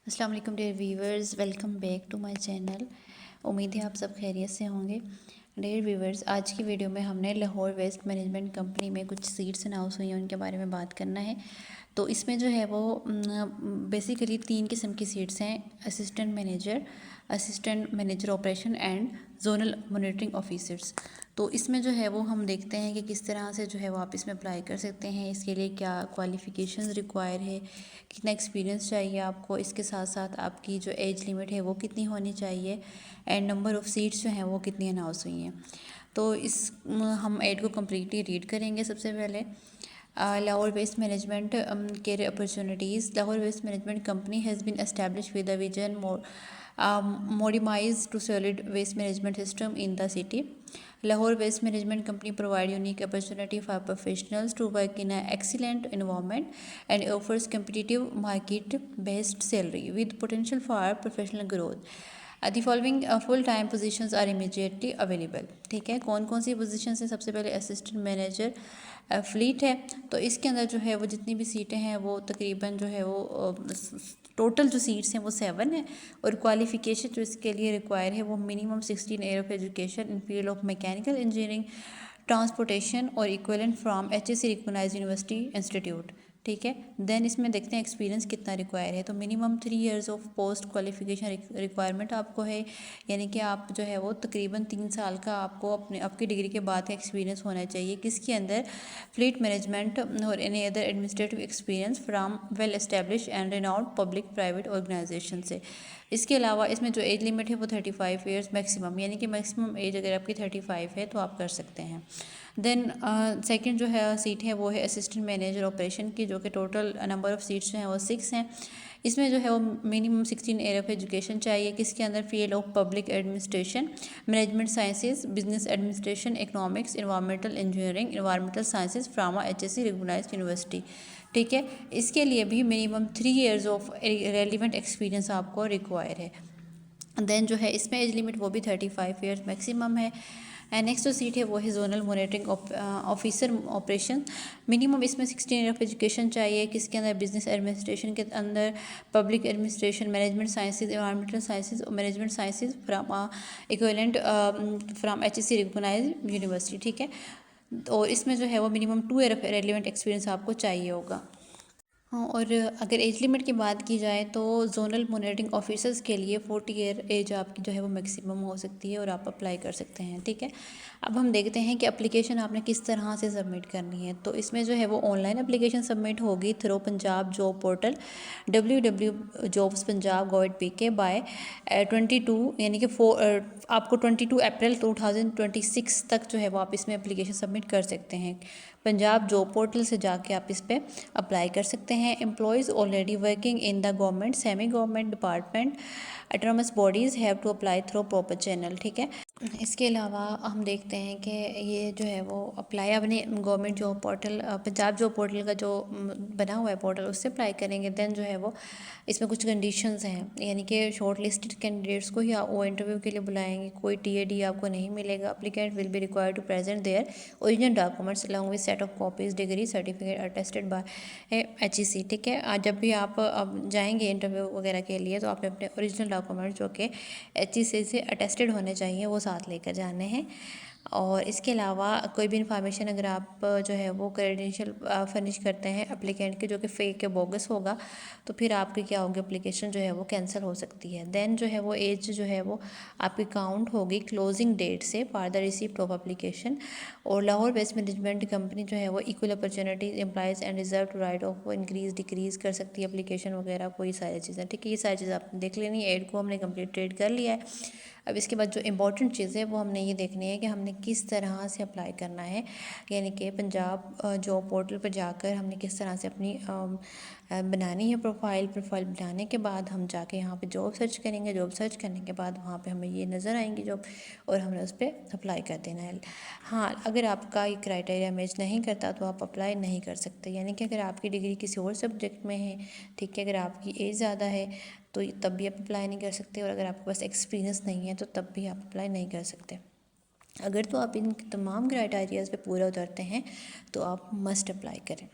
अस्सलाम वालेकुम dear viewers, welcome back to my channel. उम्मीद है आप सब खैरियत से होंगे। डियर व्यूवर्स, आज की वीडियो में हमने लाहौर वेस्ट मैनेजमेंट कंपनी में कुछ सीट्स अनाउंस हुई हैं, उनके बारे में बात करना है। तो इसमें जो है वो बेसिकली 3 किस्म की सीट्स हैं: assistant manager operation and zonal monitoring officers. तो इसमें जो है वो हम देखते हैं कि किस तरह से जो है वो आप इसमें अप्लाई कर सकते हैं, इसके लिए क्या क्वालिफ़िकेशंस रिक्वायर है, कितना एक्सपीरियंस चाहिए आपको, इसके साथ साथ आपकी जो एज लिमिट है वो कितनी होनी चाहिए, एंड नंबर ऑफ़ सीट्स जो हैं वो कितनी अनाउंस हुई हैं। तो इस हम एड को कम्प्लीटली रीड करेंगे। सबसे पहले Lahore waste management career opportunities. Lahore waste management company has been establish with a vision modernized to solid waste management system in the city. Lahore Waste Management Company provide unique opportunity for professionals to work in an excellent environment and offers competitive market-based salary with potential for professional growth. The following full-time positions are immediately available. ठीक है, कौन कौन सी position है? सबसे पहले assistant manager fleet है। तो इसके अंदर जो है वो जितनी भी सीटें हैं वो तकरीबन जो है वो टोटल जो सीट्स हैं वो 7 है। और क्वालिफ़िकेशन जो इसके लिए रिक्वायर है वो minimum 16 year of education in field of mechanical engineering, transportation और equivalent from HSC recognised university institute. ठीक है, देन इसमें देखते हैं एक्सपीरियंस कितना रिक्वायर है। तो minimum 3 years of post qualification requirement आपको है, यानी कि आप जो है वो तकरीबन 3 साल का आपको आपकी डिग्री के बाद का एक्सपीरियंस होना चाहिए। किसके अंदर? फ्लीट मैनेजमेंट और any other administrative experience from well establish and renowned public private organisation से। इसके अलावा इसमें जो एज लिमिट है वो 35 ईयर्स मैक्सिमम, यानी कि मैक्सिमम एज अगर आपकी 35 है तो आप कर सकते हैं। देन सेकंड जो है सीट है वो है असिस्टेंट मैनेजर ऑपरेशन की, जो कि टोटल नंबर ऑफ़ सीट्स जो हैं वो 6 हैं। इसमें जो है वो मिनिमम 16 ईयर ऑफ एजुकेशन चाहिए। किसके अंदर? Field of public administration, management sciences, business administration, economics, environmental engineering, environmental sciences from HSC recognised university. ठीक है, इसके लिए भी minimum 3 years of relevant experience आपको रिक्वायर है। देन जो है इसमें एज लिमिट वो भी 35 ईयर्स मैक्सिमम है। एंड नेक्स्ट जो सीट है वो है zonal monitoring officer operation. Minimum इसमें 16 ईयर ऑफ एजुकेशन चाहिए। किसके अंदर? बिजनेस एडमिनिस्ट्रेशन के अंदर, public administration, management sciences, environmental sciences और management sciences from equivalent from HSC recognised university. ठीक है, और इसमें जो है वो minimum 2 year of relevant experience आपको चाहिए होगा। हाँ, और अगर एज लिमिट की बात की जाए तो जोनल मॉनिटरिंग ऑफिसर्स के लिए 40 ईयर एज आपकी जो है वो मैक्सिमम हो सकती है और आप अप्लाई कर सकते हैं। ठीक है, अब हम देखते हैं कि एप्लीकेशन आपने किस तरह से सबमिट करनी है। तो इसमें जो है वो ऑनलाइन एप्लीकेशन सबमिट होगी through Punjab job portal www.jobspunjab.gov.pk by 22, यानी कि आपको 22 अप्रैल 2026 तक जो है वो आप इसमें एप्लीकेशन सबमिट कर सकते हैं। पंजाब जॉब पोर्टल से जाके आप इस पर अप्लाई कर सकते हैं। Employees already working in the government, semi government, department, autonomous bodies have to apply through proper channel. ठीक है, इसके अलावा हम देखते हैं कि ये जो है वो अप्लाई अपने government job portal, Punjab job portal का जो बना हुआ है पोर्टल, उससे अप्लाई करेंगे। देन जो है वो इसमें कुछ कंडीशंस हैं, यानी कि शॉर्ट लिस्टेड कैंडिडेट्स को ही वो इंटरव्यू के लिए बुलाएंगे। कोई TAD आपको नहीं मिलेगा। Applicant will be required to present their original documents along with set of copies, degree certificate attested by HEC। ठीक है, आज जब भी आप अब जाएंगे इंटरव्यू वगैरह के लिए तो आपने अपने ओरिजिनल डॉक्यूमेंट्स जो कि HEC से अटेस्टेड होने चाहिए वो साथ लेकर जाने हैं। और इसके अलावा कोई भी इंफॉर्मेशन अगर आप जो है वो क्रेडेंशियल फर्निश करते हैं एप्लीकेंट के, जो कि फेक या बोगस होगा, तो फिर आपकी क्या होगी, एप्लीकेशन जो है वो कैंसिल हो सकती है। देन जो है वो एज जो है वो आपकी काउंट होगी क्लोजिंग डेट से for the receipt of application. और लाहौर वेस्ट मैनेजमेंट कंपनी जो है वो equal opportunities employers and reserve to right of वो इंक्रीज डिक्रीज़ कर सकती है एप्लीकेशन वगैरह, कोई सारी चीज़ें। ठीक है, ये सारी चीज़ें आपने देख लेनी है। एड को हमने कंप्लीट कर लिया है। अब इसके बाद जो इम्पॉर्टेंट चीज़ है वो हमने ये देखनी है कि हमने किस तरह से अप्लाई करना है, यानी कि पंजाब जॉब पोर्टल पर जाकर हमने किस तरह से अपनी बनानी है प्रोफाइल बनाने के बाद हम जाके यहाँ पे जॉब सर्च करेंगे। जॉब सर्च करने के बाद वहाँ पे हमें ये नज़र आएंगी जॉब, और हमने उस पर अप्लाई कर देना है। हाँ, अगर आपका ये क्राइटेरिया मैच नहीं करता तो आप अप्लाई नहीं कर सकते, यानी कि अगर आपकी डिग्री किसी और सब्जेक्ट में है, ठीक है, अगर आपकी एज ज़्यादा है तो तब भी आप अप्लाई नहीं कर सकते, और अगर आपके पास एक्सपीरियंस नहीं है तो तब भी आप अप्लाई नहीं कर सकते। अगर तो आप इन तमाम क्राइटेरियाज़ पे पूरा उतरते हैं तो आप मस्ट अप्लाई करें।